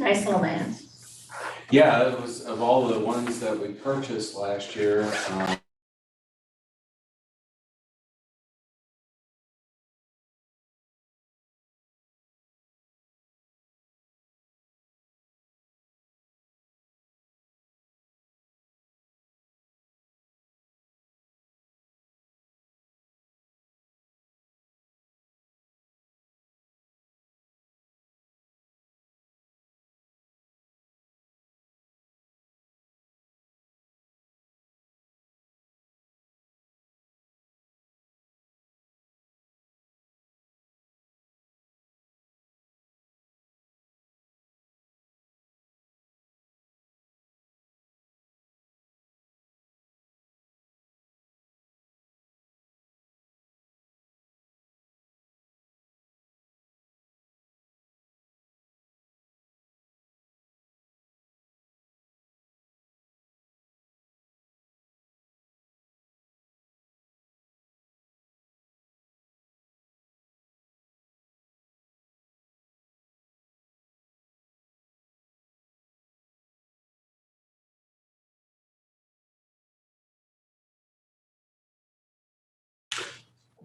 Nice little van. Yeah, it was of all the ones that we purchased last year,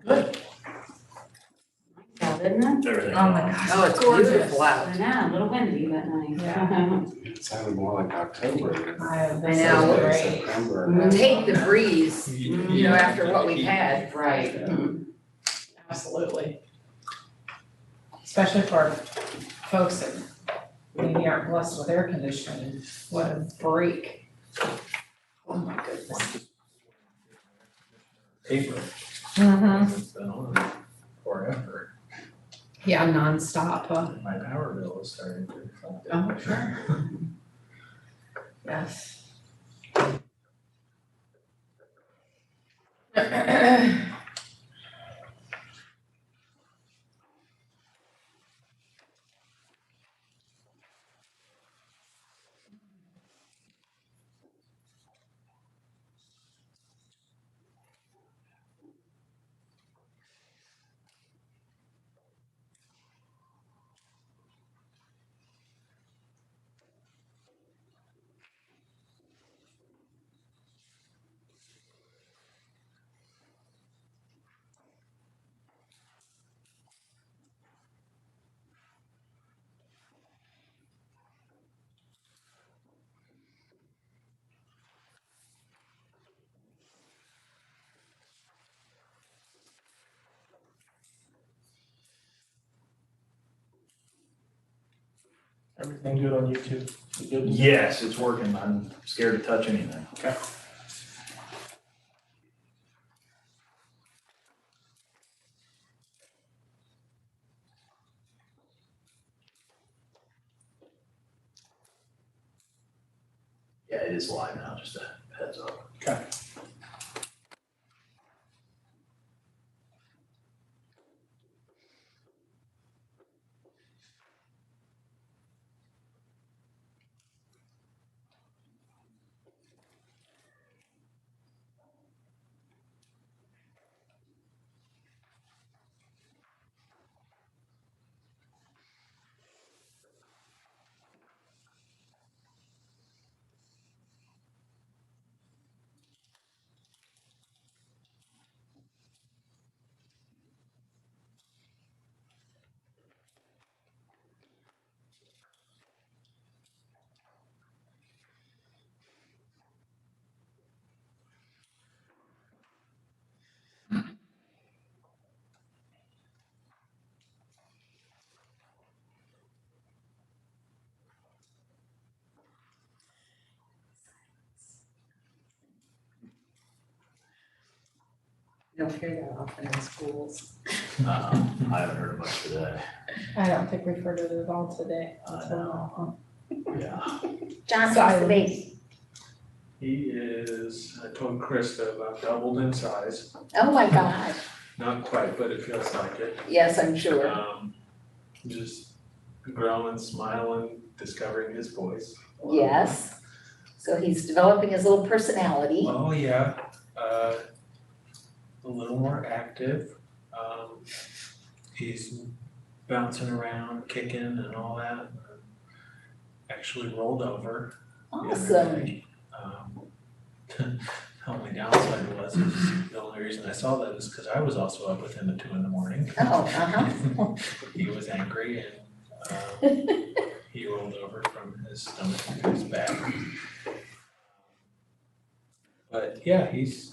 Good. Nice out, isn't it? Everything. Oh my gosh. Oh, it's gorgeous. beautiful out. I know, a little windy, but nice. it sounded more like October. This is know. great. September. Take the breeze, you know, after what we've had. Right. Absolutely. Especially for folks that maybe aren't blessed with air conditioning, what a break. Oh my goodness. April. Mm-hmm. It's been on forever. Yeah, nonstop, huh? My power bill is starting to reflect it. Oh, sure. Yes. Everything good on YouTube? You good? Yes, it's working. I'm scared to touch anything. Okay. Yeah, it is live now, just a heads up. Okay. You don't hear that often in schools. I haven't heard much today. I don't think we've heard it at all today. I know. Yeah. John, how's the baby? He is, I told Krista, about doubled in size. Oh my God. Not quite, but it feels like it. Yes, I'm sure. Just growing, smiling, discovering his voice. Yes. So he's developing his little personality. Oh, yeah. A little more active. He's bouncing around, kicking and all that. actually rolled over. the other Awesome. day. The only downside was, the only reason I saw that is because I was also up with him at 2 a.m. Oh, uh-huh. He was angry and he rolled over from his stomach to his back. But yeah, he's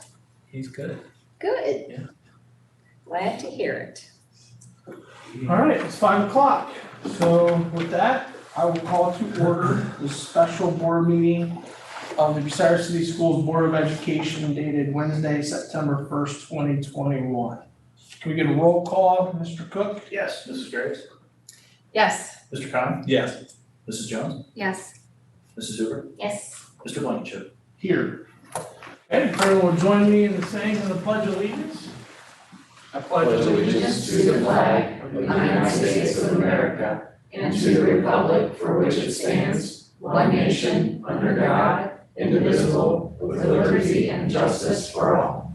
good. Good. Yeah. Glad to hear it. All right, it's 5:00. So with that, I will call to order the special board meeting of the Bucyrus City Schools Board of Education dated Wednesday, September 1st, 2021. Can we get a roll call, Mr. Cook? Yes, Mrs. Graves, Yes. Mr. Khan, Yes. Mrs. Jones, Yes. Mrs. Hoover, Yes. Mr. Blankenship. Here. Okay, if everyone will join me in the saying of the Pledge of Allegiance. I pledge allegiance to the flag of the United States of America and to the republic for which it stands, one nation, under God, indivisible, with liberty and justice for all.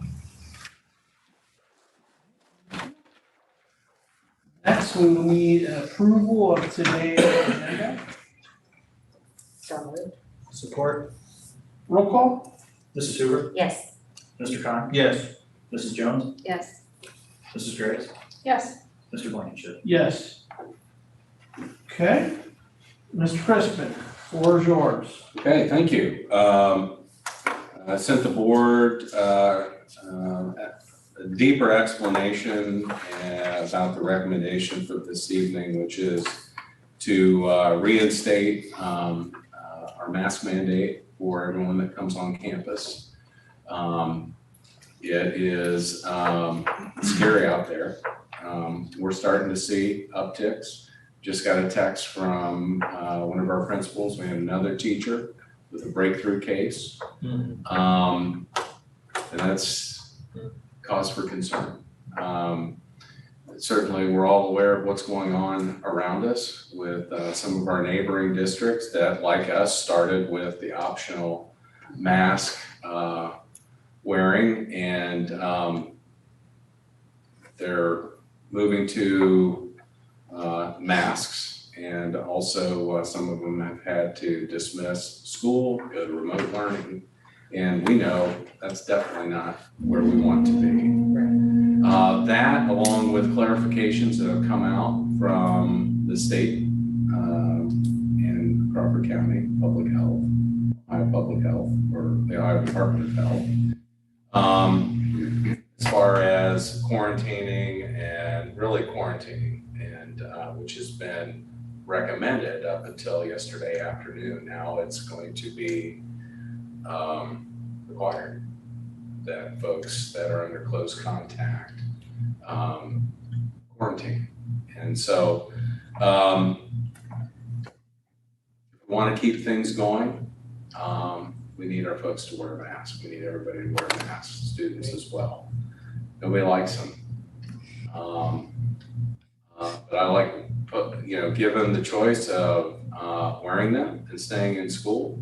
Next, we will need approval of today's agenda. So moved. Support. Roll call? Mrs. Hoover, Yes. Mr. Khan, Yes. Mrs. Jones, Yes. Mrs. Graves, Yes. Mr. Blankenship. Yes. Okay. Mr. Crispin, floor is yours. Okay, thank you. I sent the board a deeper explanation about the recommendation for this evening, which is to reinstate our mask mandate for everyone that comes on campus. It is scary out there. We're starting to see upticks. Just got a text from one of our principals. We have another teacher with a breakthrough case. And that's cause for concern. Certainly, we're all aware of what's going on around us with some of our neighboring districts that, like us, started with the optional mask wearing, and they're moving to masks, and also some of them have had to dismiss school, go to remote learning, and we know that's definitely not where we want to be. That, along with clarifications that have come out from the state and Crawford County Public Health, Ohio Public Health, or the Ohio Department of Health, as far as quarantining and really quarantining, and which has been recommended up until yesterday afternoon. Now it's going to be required that folks that are under close contact quarantine. And so if we want to keep things going, we need our folks to wear masks. We need everybody to wear masks, students as well. Nobody likes them. But I like, give them the choice of wearing them and staying in school,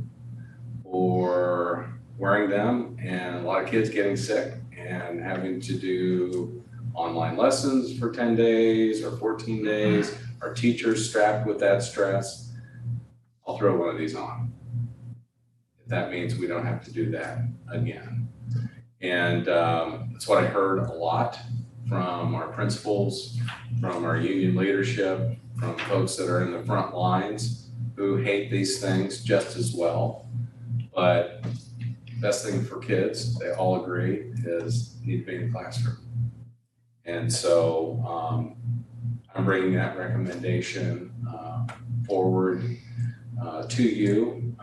or wearing them and a lot of kids getting sick and having to do online lessons for 10 days or 14 days, our teachers strapped with that stress. I'll throw one of these on. If that means we don't have to do that again. And that's what I heard a lot from our principals, from our union leadership, from folks that are in the front lines who hate these things just as well. But best thing for kids, they all agree, is need to be in the classroom. And so I'm bringing that recommendation forward to you.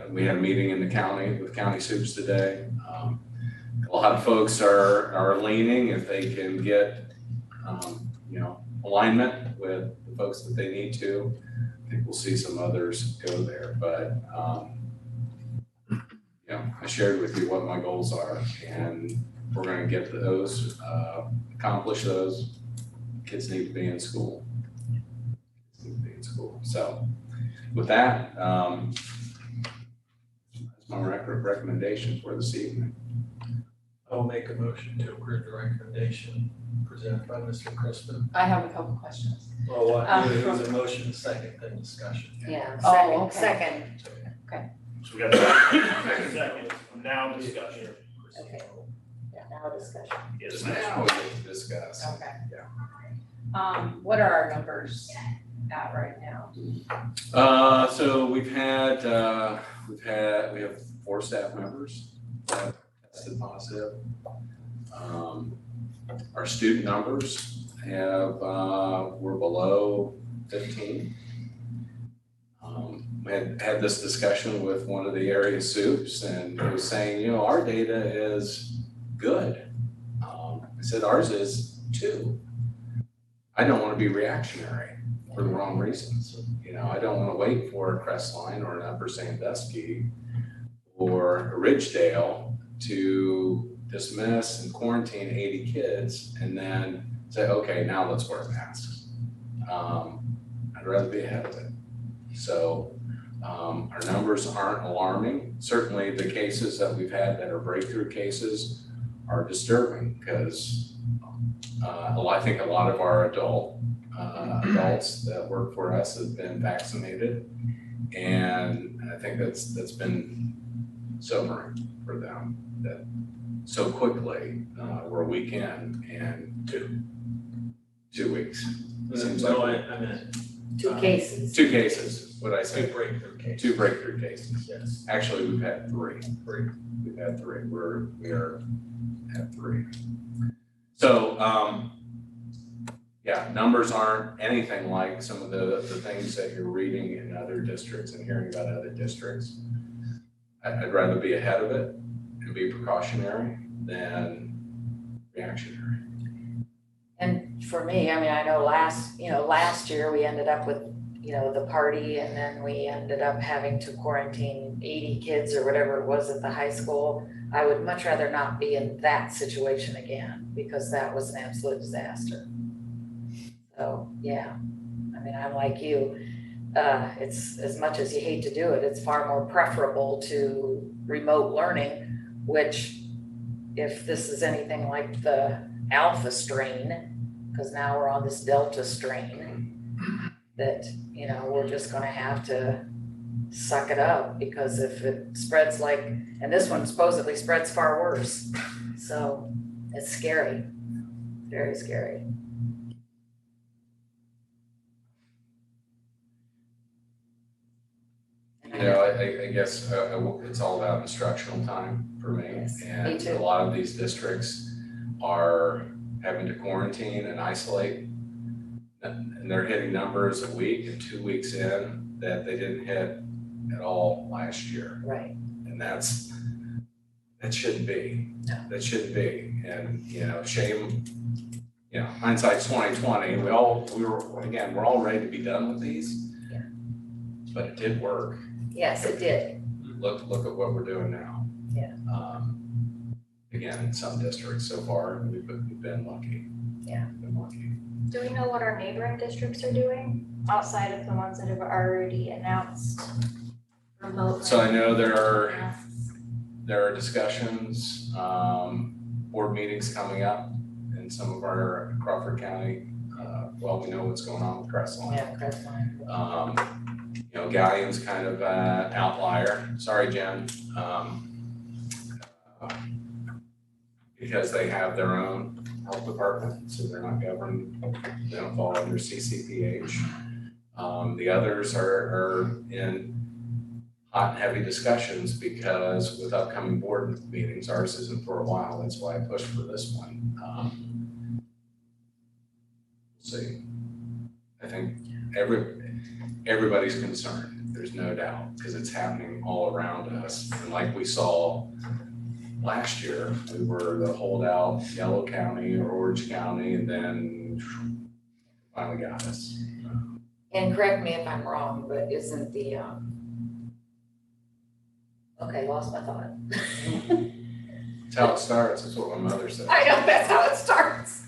We had a meeting in the county with county soups today. A lot of folks are leaning if they can get alignment with the folks that they need to. I think we'll see some others go there, but I shared with you what my goals are, and we're going to get those, accomplish those. Kids need to be in school. So with that, that's my recommendation for this evening. I will make a motion to approve the recommendation presented by Mr. Crispin. I have a couple questions. Well, what, it was a motion, second, then discussion. Yeah, Oh, second, okay. second, So we got a second, now discussion. okay. Now discussion. Yes, Now ma'am. we get to discuss. Okay. What are our numbers at right now? So we have 4 staff members that tested positive. Our student numbers we're below 15. We had this discussion with one of the area soups, and he was saying, our data is good. I said, ours is 2. I don't want to be reactionary for the wrong reasons. I don't want to wait for a Crestline or an Upper Sandusky or a Ridgedale to dismiss and quarantine 80 kids and then say, okay, now let's wear masks. I'd rather be ahead of it. So our numbers aren't alarming. Certainly the cases that we've had that are breakthrough cases are disturbing because I think a lot of our adults that work for us have been vaccinated, and I think that's been sobering for them that so quickly we're a week in and 2 weeks. Seems No, like I meant 2 cases. 2 cases. What'd I two say? breakthrough cases. 2 breakthrough cases. Yes. Actually, we've had 3. We've had 3. We are at 3. So, numbers aren't anything like some of the things that you're reading in other districts and hearing about other districts. I'd rather be ahead of it and be precautionary than reactionary. And for me, I know last year we ended up with, the party, and then we ended up having to quarantine 80 kids or whatever it was at the high school. I would much rather not be in that situation again, because that was an absolute disaster. So, yeah, I'm like you. It's, as much as you hate to do it, it's far more preferable to remote learning, which, if this is anything like the Alpha strain, because now we're on this Delta strain, that, we're just gonna have to suck it up, because if it spreads and this one supposedly spreads far worse. So it's scary, very scary. I guess it's all about instructional time for me. Yes, me And too. a lot of these districts are having to quarantine and isolate. And they're hitting numbers a week and 2 weeks in that they didn't hit at all last year. Right. And that shouldn't be. No. That shouldn't be. And, shame, hindsight's 2020. We're all ready to be done with these. Yeah. But it did work. Yes, it did. Look at what we're doing now. Yeah. Again, in some districts so far, we've been lucky. Yeah. We've been lucky. Do we know what our neighboring districts are doing outside of the ones that have already announced remote? So I know there are discussions, board meetings coming up in some of our Crawford County. We know what's going on with Crestline. Yeah, Crestline. Gallion's kind of an outlier. Sorry, Jen. Because they have their own health department, so they're not governed, they don't fall under CCPH. The others are in hot and heavy discussions because with upcoming board meetings, ours isn't for a while, that's why I pushed for this one. We'll see. I think everybody's concerned, there's no doubt, because it's happening all around us. And like we saw last year, we were the holdout Yellow County or Orange County, and then finally got us. And correct me if I'm wrong, but isn't the, okay, lost my thought. That's how it starts, that's what my mother said. I know, that's how it starts.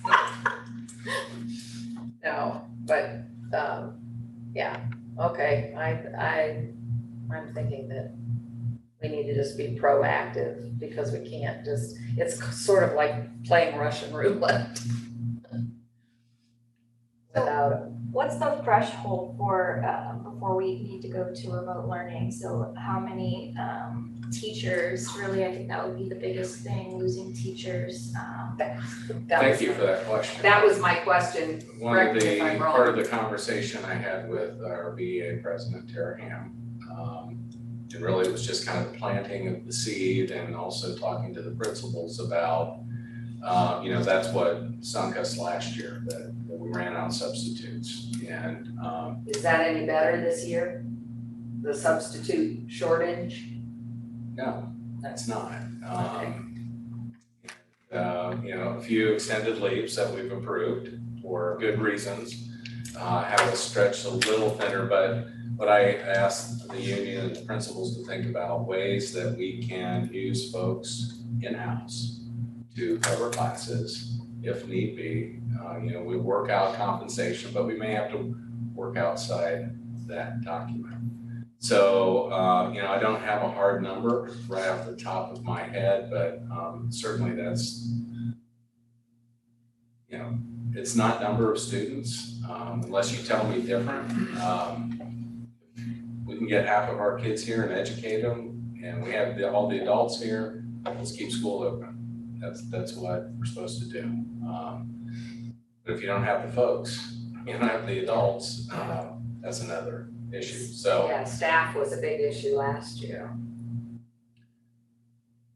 No, but, yeah, okay, I'm thinking that we need to just be proactive because we can't just, it's sort of like playing Russian roulette without it. What's the threshold for, before we need to go to remote learning? So how many, teachers, really, I think that would be the biggest thing, losing teachers. Thank you for that question. That was my question. One of Correct me if I'm the, wrong. part of the conversation I had with our BEA president, Tara Ham, and really it was just kind of the planting of the seed and also talking to the principals about, that's what sunk us last year, that we ran out of substitutes. And Is that any better this year? The substitute shortage? no, that's not. Okay. A few extended leaves that we've approved for good reasons, have us stretched a little thinner, but what I asked the union and the principals to think about ways that we can use folks in-house to cover classes if need be. We work out compensation, but we may have to work outside that document. So, I don't have a hard number right off the top of my head, but certainly that's, it's not number of students, unless you tell me different. We can get half of our kids here and educate them, and we have all the adults here, let's keep school open. That's what we're supposed to do. But if you don't have the folks, you don't have the adults, that's another issue, so. Yeah, staff was a big issue last year.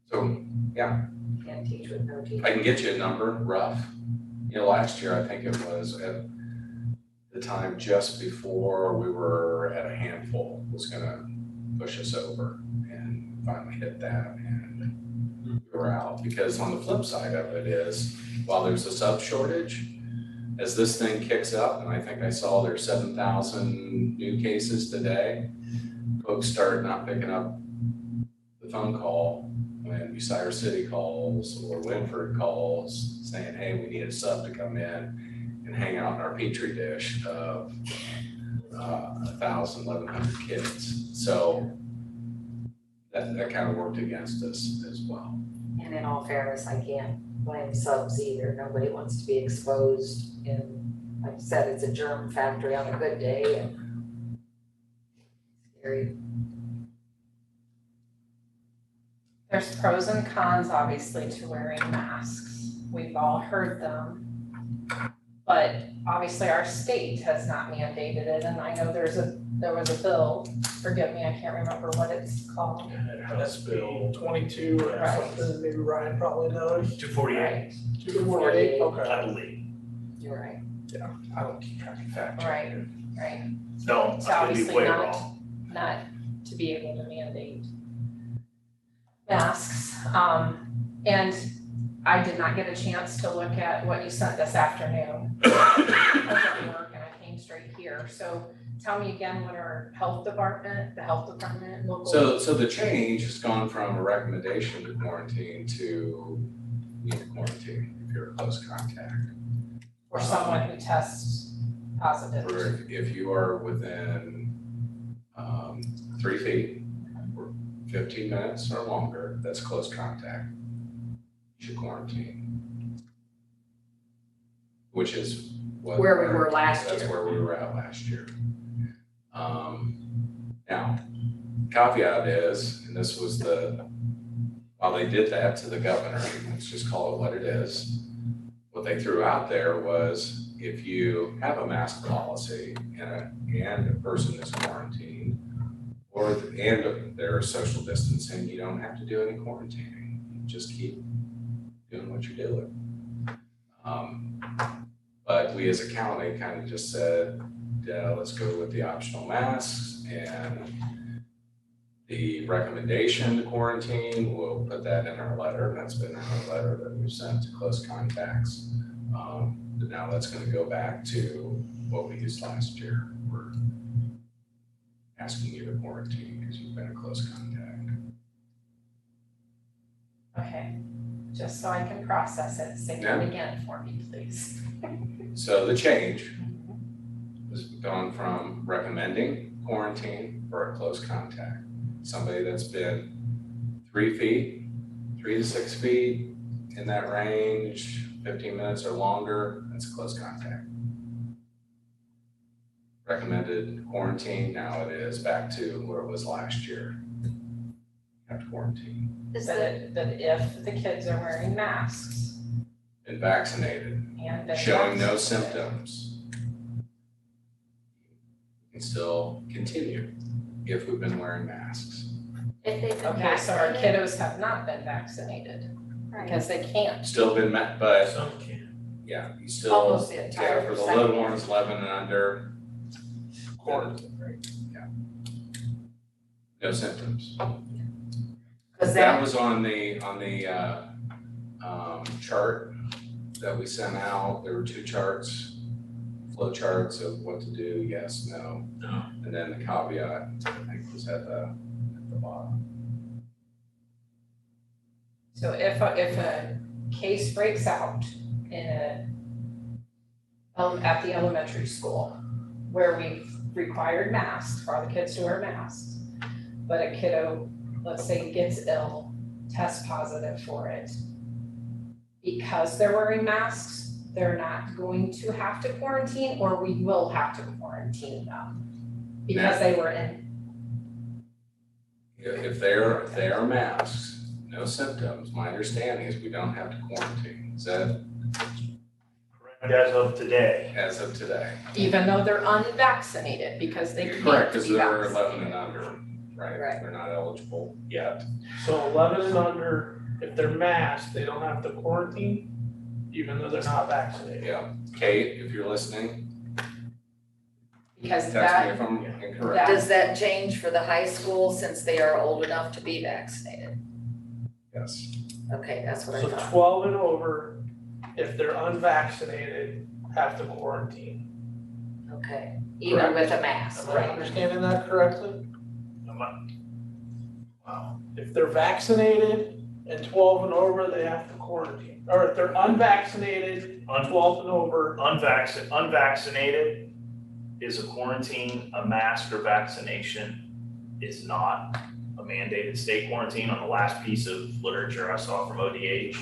So, Can't teach with no teacher. I can get you a number, rough. Last year, I think it was at the time just before we were at a handful was gonna push us over, and finally hit that, and we were out. Because on the flip side of it is, while there's a sub shortage, as this thing kicks up, and I think I saw there's 7,000 new cases today, folks start not picking up the phone call when Bucyrus City calls or Winford calls saying, hey, we need a sub to come in and hang out in our petri dish of 1,000, 1,100 kids. So that kind of worked against us as well. And in all fairness, I can't blame subs either. Nobody wants to be exposed in, like I said, it's a germ factory on a good day and scary. There's pros and cons, obviously, to wearing masks. We've all heard them. But obviously our state has not mandated it, and I know there was a bill, forgive me, I can't remember what it's called. House Bill 22 or Right. something, maybe Ryan probably knows. 248, Right, 248, okay. I believe. You're right, I don't keep track of fact. right, right. No, It's I could be obviously way not- wrong. Not to be able to mandate masks. And I did not get a chance to look at what you sent this afternoon. I was at work and I came straight here. So tell me again what our the health department, local. So the change has gone from a recommendation to quarantine to need to quarantine if you're a close contact. Or someone who tests positive. Or if you are within 3 feet for 15 minutes or longer, that's close contact. You should quarantine. Which is what. Where we were last That's year. where we were at last year. Now, caveat is, and this was while they did that to the governor, let's just call it what it is, what they threw out there was if you have a mask policy and a person is quarantined, and there's social distancing, you don't have to do any quarantining. You just keep doing what you're doing. But we as a county kind of just said, yeah, let's go with the optional masks and the recommendation to quarantine, we'll put that in our letter. That's been in our letter that we've sent to close contacts. But now that's going to go back to what we used last year. We're asking you to quarantine because you've been a close contact. Okay, just so I can process it, say Yeah. it again for me, please. So the change has gone from recommending quarantine for a close contact. Somebody that's been 3 feet, 3 to 6 feet, in that range, 15 minutes or longer, that's close contact. Recommended quarantine, now it is back to where it was last year. Have to quarantine, Is But the, but if the kids are wearing masks been vaccinated, and been showing no vaccinated, symptoms, can still continue if we've been wearing masks. if they've been Okay, so our vaccinated, kiddos have not been vaccinated right, because they can't. Still been but Some can. yeah, you still, Almost the entire yeah, for the percent. little ones 11 and under, Quarantine, right? no symptoms. Cause That that, was on the chart that we sent out. There were 2 charts, flow charts of what to do, yes, no. No. And then the caveat, I think, was at the bottom. So if a case breaks out in at the elementary school where we've required masks for all the kids to wear masks, but a kiddo, let's say, gets ill, tests positive for it, because they're wearing masks, they're not going to have to quarantine, or we will have to quarantine them because they were in. If they are masks, no symptoms, my understanding is we don't have to quarantine. Is that As of today. as of today? Even though they're unvaccinated, because they can't be Correct, vaccinated. because they're 11 and under, right? Right. They're not eligible yet. So 11 and under, if they're masked, they don't have to quarantine, even though they're not vaccinated. Yeah. Kate, if you're listening, Because text me that, if I'm incorrect. does that change for the high school since they are old enough to be vaccinated? Yes. Okay, that's what I So thought. 12 and over, if they're unvaccinated, have to quarantine. Okay, even with a mask. Am I understanding that correctly? Wow. If they're vaccinated and 12 and over, they have to quarantine. Or if they're unvaccinated, 12 and over, Unvaccinated is a quarantine, a mask or vaccination is not a mandated state quarantine on the last piece of literature I saw from ODH.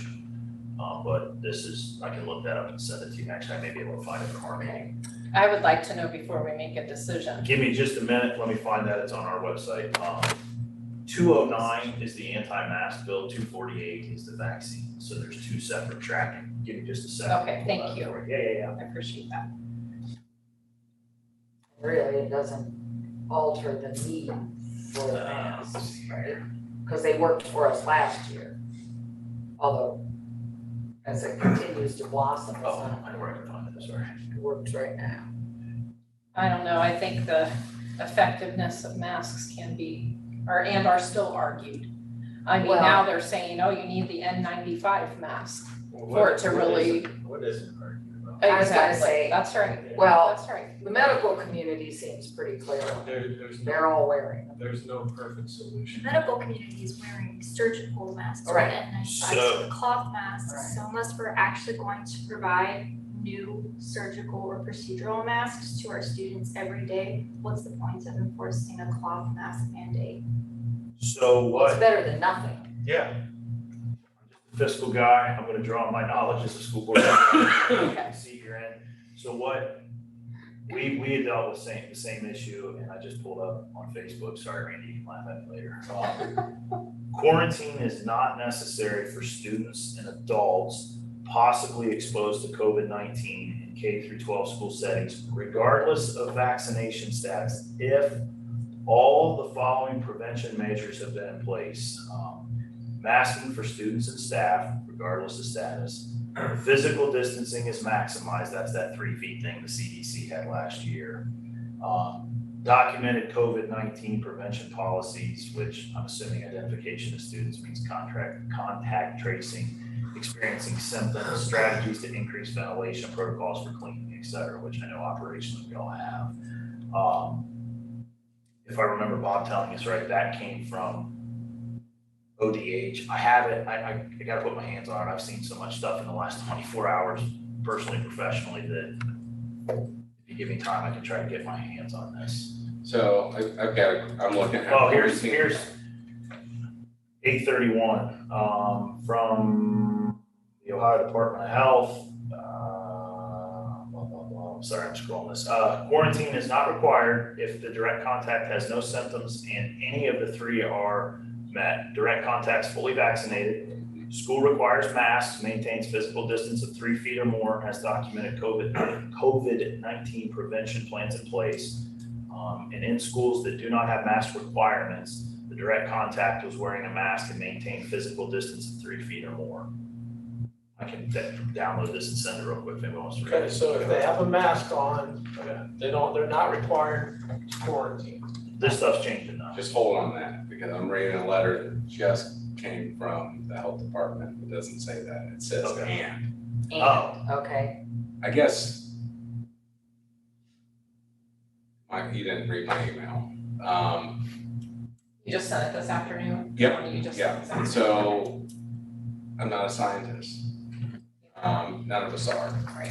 But this is, I can look that up and send it to you next time, maybe we'll find it from our meeting. I would like to know before we make a decision. Give me just a minute, let me find that, it's on our website. 209 is the anti-mask bill, 248 is the vaccine, so there's 2 separate tracking. Give me just a second. Okay, thank you. Yeah. I appreciate that. Really, it doesn't alter the need for the masks, right? Because they worked for us last year. Although, as it continues to blossom, it's Oh, not, I know where I can find it, sorry. it works right now. I don't know, I think the effectiveness of masks can be, and are still argued. I mean, Well- now they're saying, oh, you need the N95 mask for it to really. What is it argued about? I was gonna Exactly, say- that's right, Well, that's right. the medical community seems pretty clear. There's They're all wearing them. there's no perfect solution. the medical community is wearing surgical masks, Right. right, N95, So- so the cloth Right. masks, so unless we're actually going to provide new surgical or procedural masks to our students every day, what's the point of enforcing a cloth mask mandate? So Well, it's what, better than nothing. yeah. Fiscal guy, I'm gonna draw on my knowledge as a school board. Okay. See you're in. So what, we had dealt with the same issue, and I just pulled up on Facebook, sorry Randy, you can laugh at me later. Quarantine is not necessary for students and adults possibly exposed to COVID-19 in K through 12 school settings, regardless of vaccination status, if all the following prevention measures have been in place. Masking for students and staff, regardless of status. Physical distancing is maximized, that's that 3 feet thing the CDC had last year. Documented COVID-19 prevention policies, which I'm assuming identification of students means contact tracing, experiencing symptoms, strategies to increase ventilation, protocols for cleaning, et cetera, which I know operationally we all have. If I remember Bob telling us right, that came from ODH. I have it, I gotta put my hands on it. I've seen so much stuff in the last 24 hours, personally, professionally, that if you give me time, I can try to get my hands on this. So I'm looking at. Oh, here's 831, from the Ohio Department of Health. Sorry, I'm scrolling this. Quarantine is not required if the direct contact has no symptoms and any of the three are met. Direct contact's fully vaccinated. School requires masks, maintains physical distance of 3 feet or more, has documented COVID-19 prevention plans in place. And in schools that do not have mask requirements, the direct contact was wearing a mask and maintained physical distance of 3 feet or more. I can download this and send it real quick if anyone wants to read it. Okay, so if they have a mask on, they're not required to quarantine. This stuff's changing now. Just hold on that, because I'm reading a letter that just came from the health department. It doesn't say that, it says Okay. and. Oh. Okay, I guess. You didn't read my email. You just sent it this afternoon? Yep, Or you just sent it this Yeah, afternoon? so I'm not a scientist. None of us are. Right.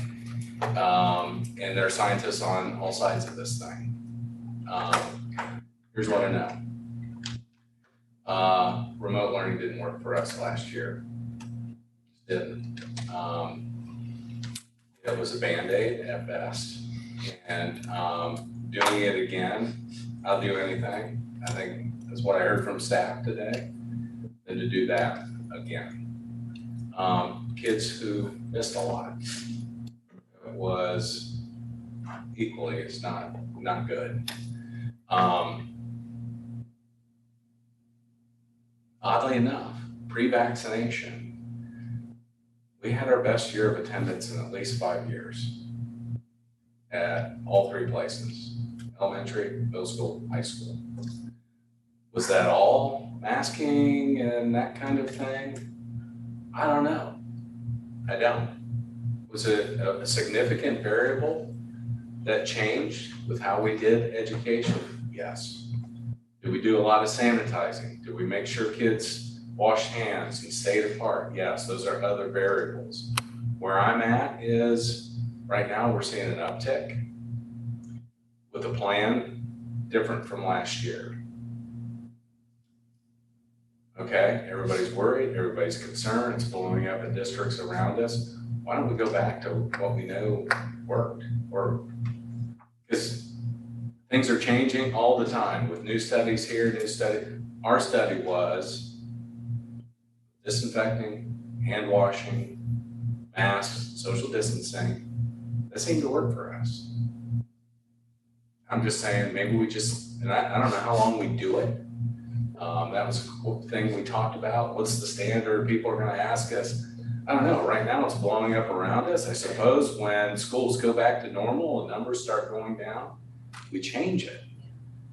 And there are scientists on all sides of this thing. Here's what I know. Remote learning didn't work for us last year. Didn't. It was a Band-Aid at best. And doing it again, I'll do anything. I think that's what I heard from staff today, than to do that again. Kids who missed a lot. It was equally, it's not good. Oddly enough, pre-vaccination, we had our best year of attendance in at least 5 years at all 3 places, elementary, middle school, high school. Was that all masking and that kind of thing? I don't know. I don't. Was it a significant variable that changed with how we did education? Yes. Did we do a lot of sanitizing? Did we make sure kids washed hands and stayed apart? Yes, those are other variables. Where I'm at is, right now we're seeing an uptick with a plan different from last year. Okay, everybody's worried, everybody's concerned, it's blowing up in districts around us. Why don't we go back to what we know worked? Because things are changing all the time with new studies here, new study. Our study was disinfecting, hand washing, masks, social distancing. That seemed to work for us. I'm just saying, maybe we just, and I don't know how long we do it. That was a cool thing we talked about. What's the standard? People are gonna ask us. I don't know, right now it's blowing up around us. I suppose when schools go back to normal and numbers start going down, we change it.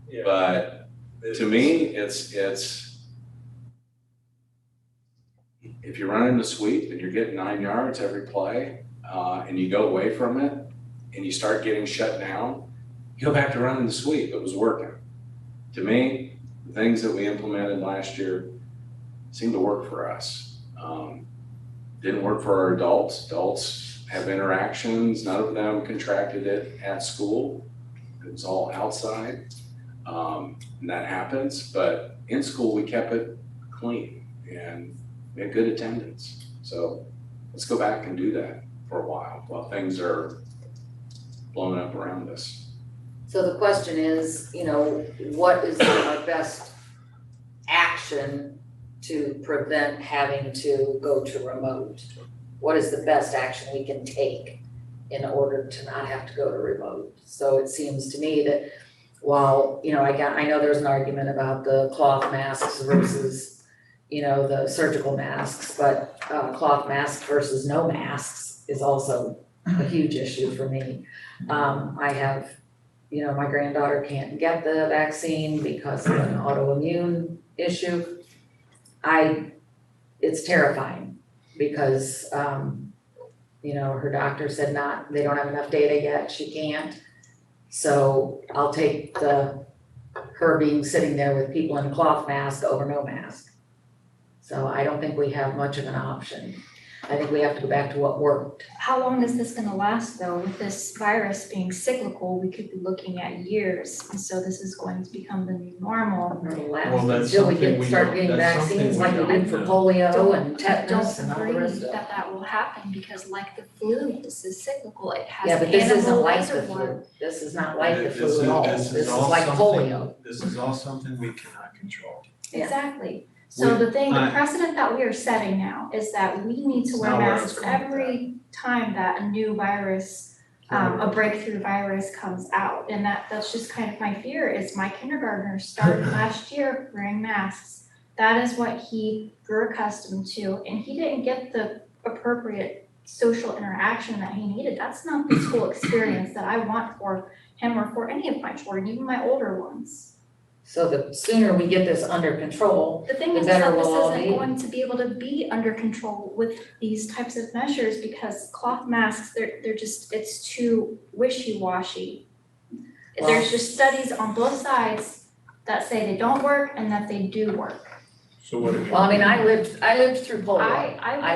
Yeah. But to me, it's if you're running the sweep and you're getting 9 yards every play, and you go away from it and you start getting shut down, you go back to running the sweep. It was working. To me, the things that we implemented last year seemed to work for us. Didn't work for our adults. Adults have interactions. None of them contracted it at school. It was all outside. And that happens. But in school, we kept it clean and we had good attendance. So let's go back and do that for a while things are blowing up around us. so the question is, what is our best action to prevent having to go to remote? What is the best action we can take in order to not have to go to remote? So it seems to me that while, I know there's an argument about the cloth masks versus, the surgical masks, but cloth masks versus no masks is also a huge issue for me. I have, my granddaughter can't get the vaccine because of an autoimmune issue. It's terrifying because, her doctor said they don't have enough data yet, she can't. So I'll take her being sitting there with people in a cloth mask over no mask. So I don't think we have much of an option. I think we have to go back to what worked. How long is this gonna last though? With this virus being cyclical, we could be looking at years, and so this is going to become the new normal. It'll Well, last that's until we something we start don't- getting that's something vaccines we like we don't did for know. polio and tetanus Don't and all the agree rest of it. that that will happen, because like the flu, this is cyclical, it has Yeah, an but this isn't animal like the reservoir. flu. This is not like the This flu is- at all. this This is all like something- polio. This is all something we cannot control. Yeah. Exactly. So the thing, the I- precedent that we are setting now is that we need to It's wear not where I was masks going with every time that a new virus, a breakthrough virus comes out. And that's just kind of my fear, is my kindergartner started last year wearing masks. That is what he grew accustomed to, and he didn't get the appropriate social interaction that he needed. That's not the school experience that I want for him or for any of my children, even my older ones. So the sooner we get this under control, The thing The is better that this we'll all isn't be. going to be able to be under control with these types of measures, because cloth masks, they're just, it's too wishy-washy. Well- There's just studies on both sides that say they don't work and that they do work. So what do we? well, I mean, I lived through polio. I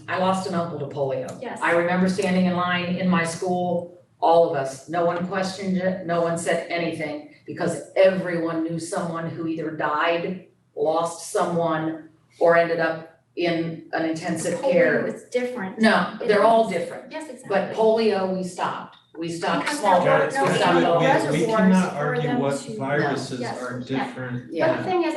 I lost an uncle to polio. Yes. I remember standing in line in my school, all of us, no one questioned it, no one said anything, because everyone knew someone who either died, lost someone, or ended up in an intensive care. Polio is different. No, they're all different, Yes, exactly. but polio, we stopped Because small there were drugs, no we stopped animal all We reservoirs cannot for argue them what to- viruses Yes, are we can't. different. But the Yeah, thing is,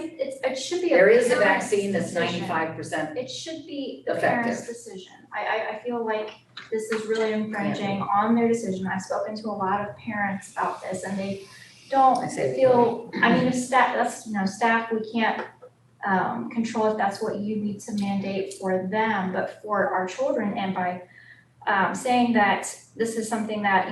it should be a there is a parent's vaccine that's decision. 95%. It should be the Effective. parents' decision. I feel like this is really infringing on their decision. I've spoken to a lot of parents about this, and they don't I say feel, I mean, if staff, that's, staff, we can't control if that's what you need to mandate for them, but for our children, and by saying that this is something that,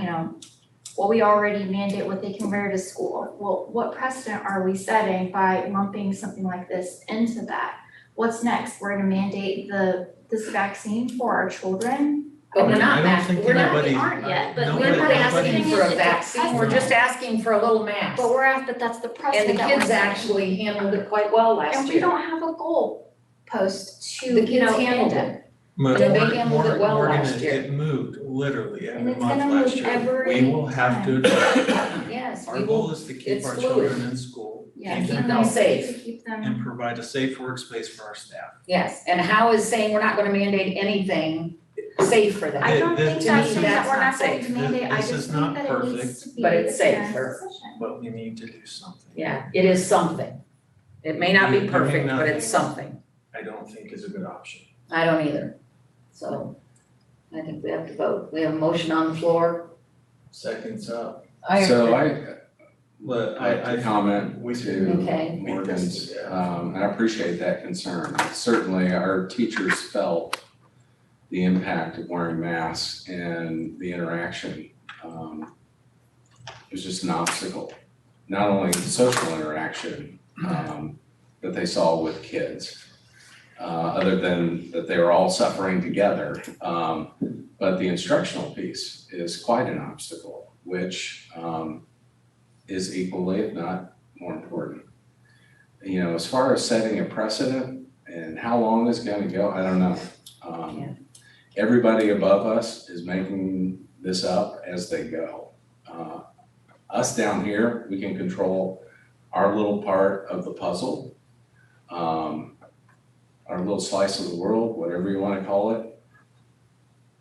well, we already mandate what they can wear to school. Well, what precedent are we setting by lumping something like this into that? What's next? We're gonna mandate this vaccine for our children? But we're not I don't think we're not, anybody- We aren't yet, but we're not asking nobody- for a vaccine, we're just asking for a little mask. But that's the And precedent the that we're kids setting. actually handled it quite well last And we year. don't have a goal post to, The kids handled end it. But They Morgan, handled it well Morgan, last year. it moved literally And every it's month gonna last move year. every We will have to adapt. Yes, Our we goal will, is to keep it's our fluid. children in school, Yeah, keep keep them them healthy, safe. to keep them. and provide a safe workspace for our staff. yes, and how is saying we're not gonna mandate anything safe for them? I don't This- think to that's me, saying that that's we're not not going to safe. mandate, I This just is think not that it needs perfect, to be but the it's parent's safer. decision. But we need to do something. Yeah, it is something. It may not be Doing perfect, but it's nothing. something. I don't think is a good option. I don't either. So I think we have to vote. We have a motion on the floor. Seconds up. So I, But I'd like to comment we to can Okay. make this Morgan's, together. and I appreciate that concern. Certainly, our teachers felt the impact of wearing masks and the interaction. It was just an obstacle, not only the social interaction that they saw with kids, other than that they were all suffering together. But the instructional piece is quite an obstacle, which is equally, if not more important. As far as setting a precedent and how long it's gonna go, I don't know. Yeah. Everybody above us is making this up as they go. Us down here, we can control our little part of the puzzle, our little slice of the world, whatever you wanna call it.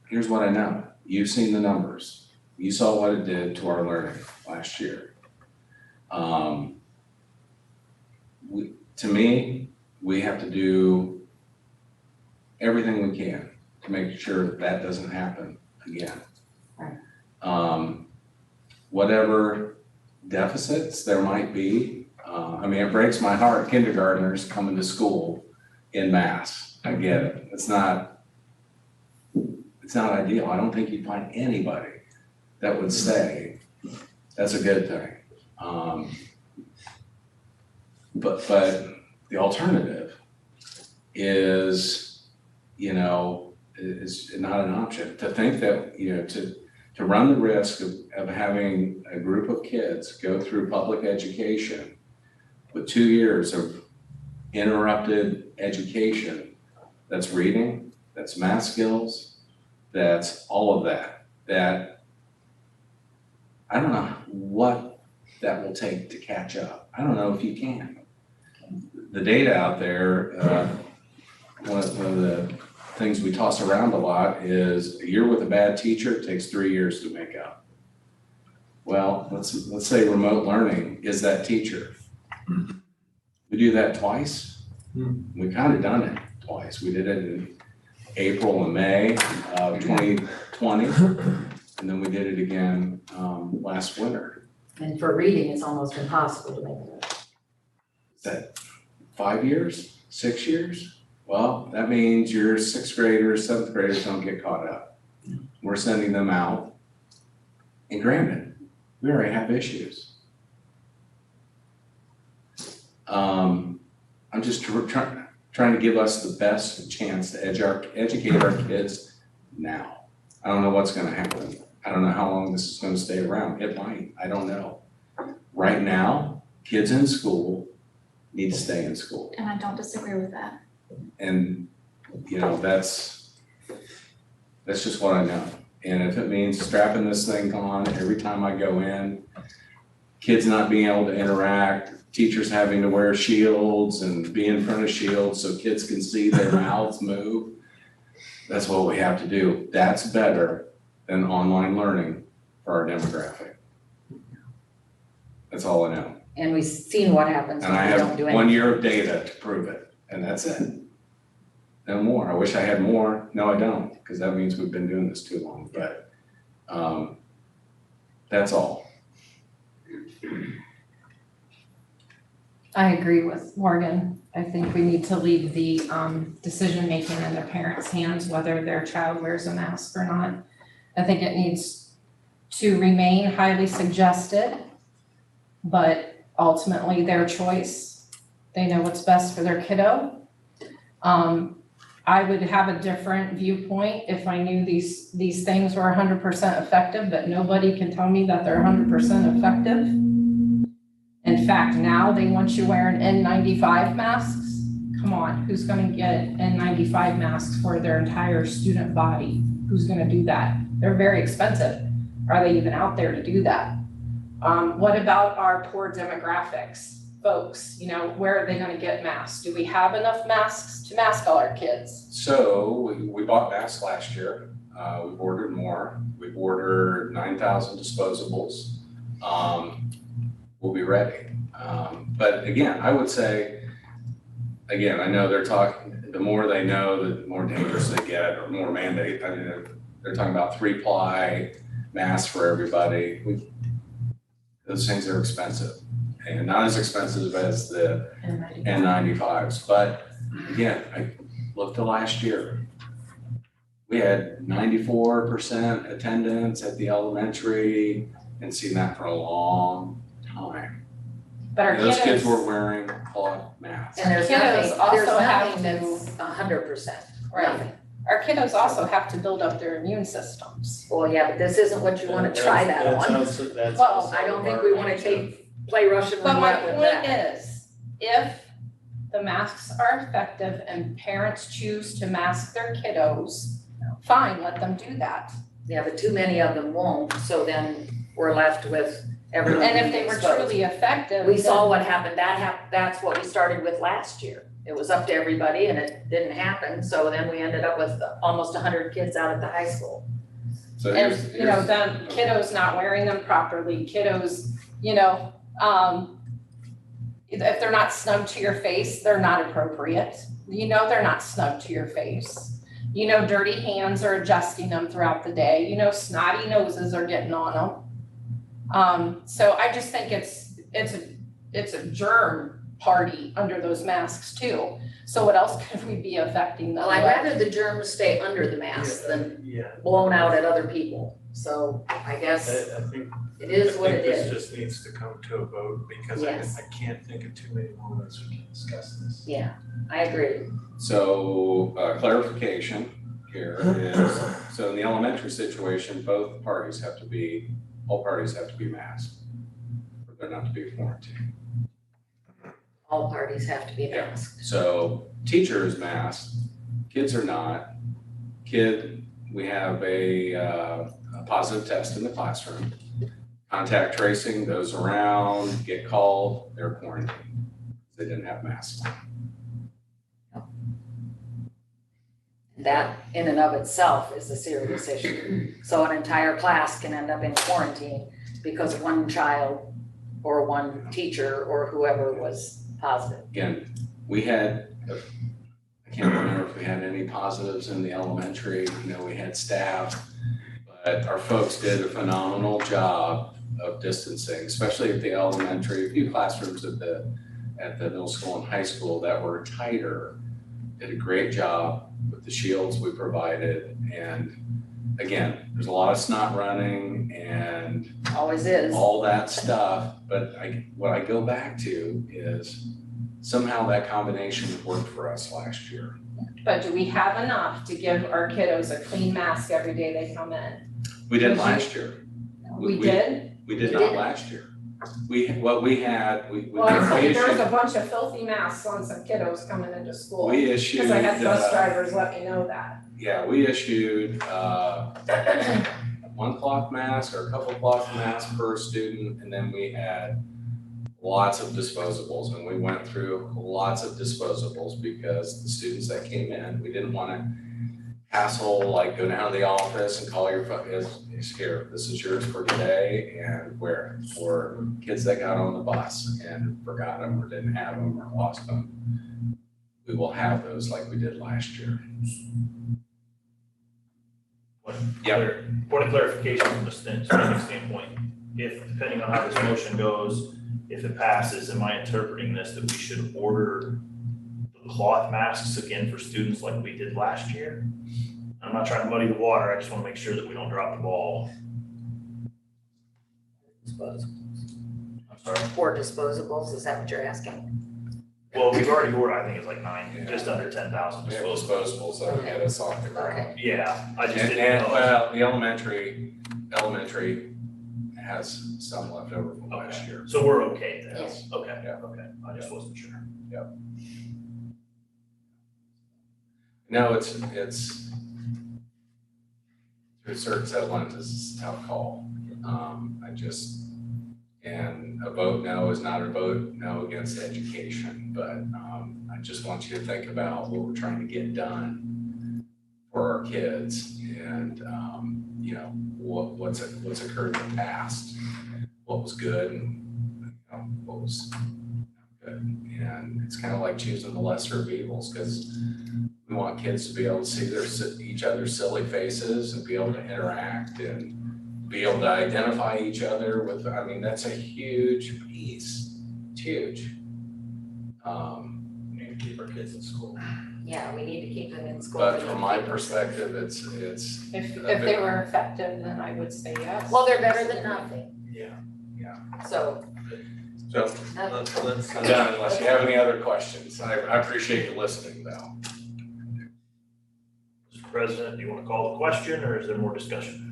Here's what I know. You've seen the numbers. You saw what it did to our learning last year. To me, we have to do everything we can to make sure that doesn't happen again. Whatever deficits there might be, it breaks my heart, kindergartners coming to school en masse. I get it. It's not ideal. I don't think you'd find anybody that would say that's a good thing. But the alternative is not an option. To think that, to run the risk of having a group of kids go through public education with 2 years of interrupted education, that's reading, that's math skills, that's all of that, that I don't know what that will take to catch up. I don't know if you can. The data out there, one of the things we toss around a lot is a year with a bad teacher takes 3 years to make up. Well, let's say remote learning is that teacher. We do that twice. We kind of done it twice. We did it in April and May of 2020, and then we did it again last winter. And for reading, it's almost impossible to make it. Is that 5 years, 6 years? Well, that means your 6th graders, 7th graders don't get caught up. We're sending them out. And granted, we already have issues. I'm just trying to give us the best chance to educate our kids now. I don't know what's gonna happen. I don't know how long this is gonna stay around. It might, I don't know. Right now, kids in school need to stay in school. And I don't disagree with that. And, you know, that's just what I know. And if it means strapping this thing on every time I go in, kids not being able to interact, teachers having to wear shields and be in front of shields so kids can see their mouths move, that's what we have to do. That's better than online learning for our demographic. That's all I know. And we've seen what happens And when I we don't have do 1 anything. year of data to prove it, and that's it. No more. I wish I had more. No, I don't, because that means we've been doing this too long, but that's all. I agree with Morgan. I think we need to leave the decision-making in their parents' hands, whether their child wears a mask or not. I think it needs to remain highly suggested, but ultimately their choice. They know what's best for their kiddo. I would have a different viewpoint if I knew these things were 100% effective, but nobody can tell me that they're 100% effective. In fact, now they want you wearing N95 masks. Come on, who's gonna get N95 masks for their entire student body? Who's gonna do that? They're very expensive. Are they even out there to do that? What about our poor demographics? Folks, you know, where are they gonna get masks? Do we have enough masks to mask all our kids? So we bought masks last year. We've ordered more. We've ordered 9,000 disposables. We'll be ready. But again, I would say, again, I know they're talking, the more they know, the more dangerous they get or more mandate. I mean, they're talking about 3-ply masks for everybody. Those things are expensive and not as expensive as the N95s. But again, I looked at last year. We had 94% attendance at the elementary and seen that for a long time. But our And those kids kiddos, were wearing cloth masks. And there's Kiddos nothing, also have that's 100%. right, our kiddos also have to build up their immune systems. Well, yeah, but this isn't what you wanna try that on. Well, I don't think we wanna play Russian But my roulette with point that. is, if the masks are effective and parents choose to mask their kiddos, fine, let them do that. Yeah, but too many of them won't, so then we're left with everyone And if being they were exposed. truly effective, We saw then- what happened, that's what we started with last year. It was up to everybody and it didn't happen, so then we ended up with almost 100 kids out at the high school. So And, here's, you know, then kiddos not wearing them properly, kiddos, you know, if they're not snug to your face, they're not appropriate. You know they're not snug to your face. You know dirty hands are adjusting them throughout the day. You know snotty noses are getting on them. So I just think it's a germ party under those masks too. So what else could we be affecting them Well, I'd with? rather the germs stay under the mask than Yeah, blown out at other people. So I guess I think, it is what it I think is. this just needs to come to a vote because Yes. I can't think of too many moments we can discuss this. Yeah, I agree. so clarification here is, so in the elementary situation, all parties have to be masked. For there not to be quarantined. All parties have to be masked. So teachers masked, kids are not, kid, we have a positive test in the classroom. Contact tracing, those around, get called, they're quarantined. They didn't have masks on. That in and of itself is a serious issue. So an entire class can end up in quarantine because one child or one teacher or whoever was positive. Again, we had, I can't remember if we had any positives in the elementary, we had staff, but our folks did a phenomenal job of distancing, especially at the elementary, a few classrooms at the middle school and high school that were tighter, did a great job with the shields we provided. And again, there's a lot of snot running and Always is. all that stuff, but what I go back to is somehow that combination worked for us last year. But do we have enough to give our kiddos a clean mask every day they come in? We did last year. We did? We did You not didn't. last year. Well, I see there was a bunch of filthy masks on some kiddos coming into school. we issued, Because I had bus drivers let me know that. yeah, we issued, one cloth mask or a couple cloth masks per student, and then we had lots of disposables, and we went through lots of disposables because the students that came in, we didn't wanna hassle, like go down to the office and call your phone, is here, this is yours for today, and wear it. Or kids that got on the bus and forgot them or didn't have them or lost them, we will have those like we did last year. Point of clarification from the spending standpoint, if, depending on how this motion goes, if it passes, am I interpreting this that we should order the cloth masks again for students like we did last year? I'm not trying to muddy the water, I just wanna make sure that we don't drop the ball. I'm sorry. Or disposables, is that what you're asking? Well, we've already ordered, I think it's like nine, just under 10,000 We have disposable. disposables that will get us off the ground. Okay. Yeah, I just And, didn't know. well, the elementary has some left over from last year. So we're okay then? Yes. Okay, Yeah. okay, I just wasn't sure. No, it's to a certain set of lenses, it's a tough call. And a vote no is not a vote no against education, but I just want you to think about what we're trying to get done for our kids and what's occurred in the past, what was good and what was not good. And it's kind of like choosing the lesser of evils, because we want kids to be able to see each other's silly faces and be able to interact and be able to identify each other with, that's a huge piece. It's huge. We need to keep our kids in school. Yeah, we need to keep them in school. But from my perspective, it's If they were effective, then I would say yes. Well, they're better than nothing. Yeah. So. so Let's. I'm done unless you have any other questions. I appreciate you listening though. Mr. President, do you want to call the question or is there more discussion?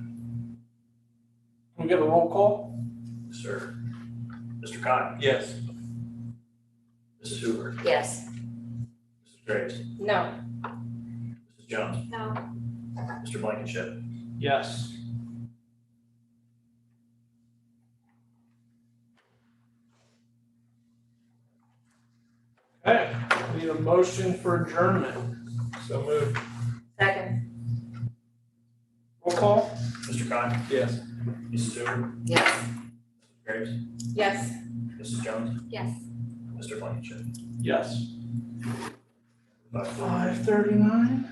Can we get a roll call? Sir. Mr. Khan, Yes. Mrs. Hoover, Yes. Mrs. Graves, No, Mrs. Jones, No. Mr. Blankenship. Yes. Okay, need a motion for adjournment. So moved. Second. Roll call? Mr. Khan, Yes. Mrs. Hoover, Yes. Mrs. Graves, yes. Mrs. Jones, Yes. Mr. Blankenship. Yes. 5:39. 5:39.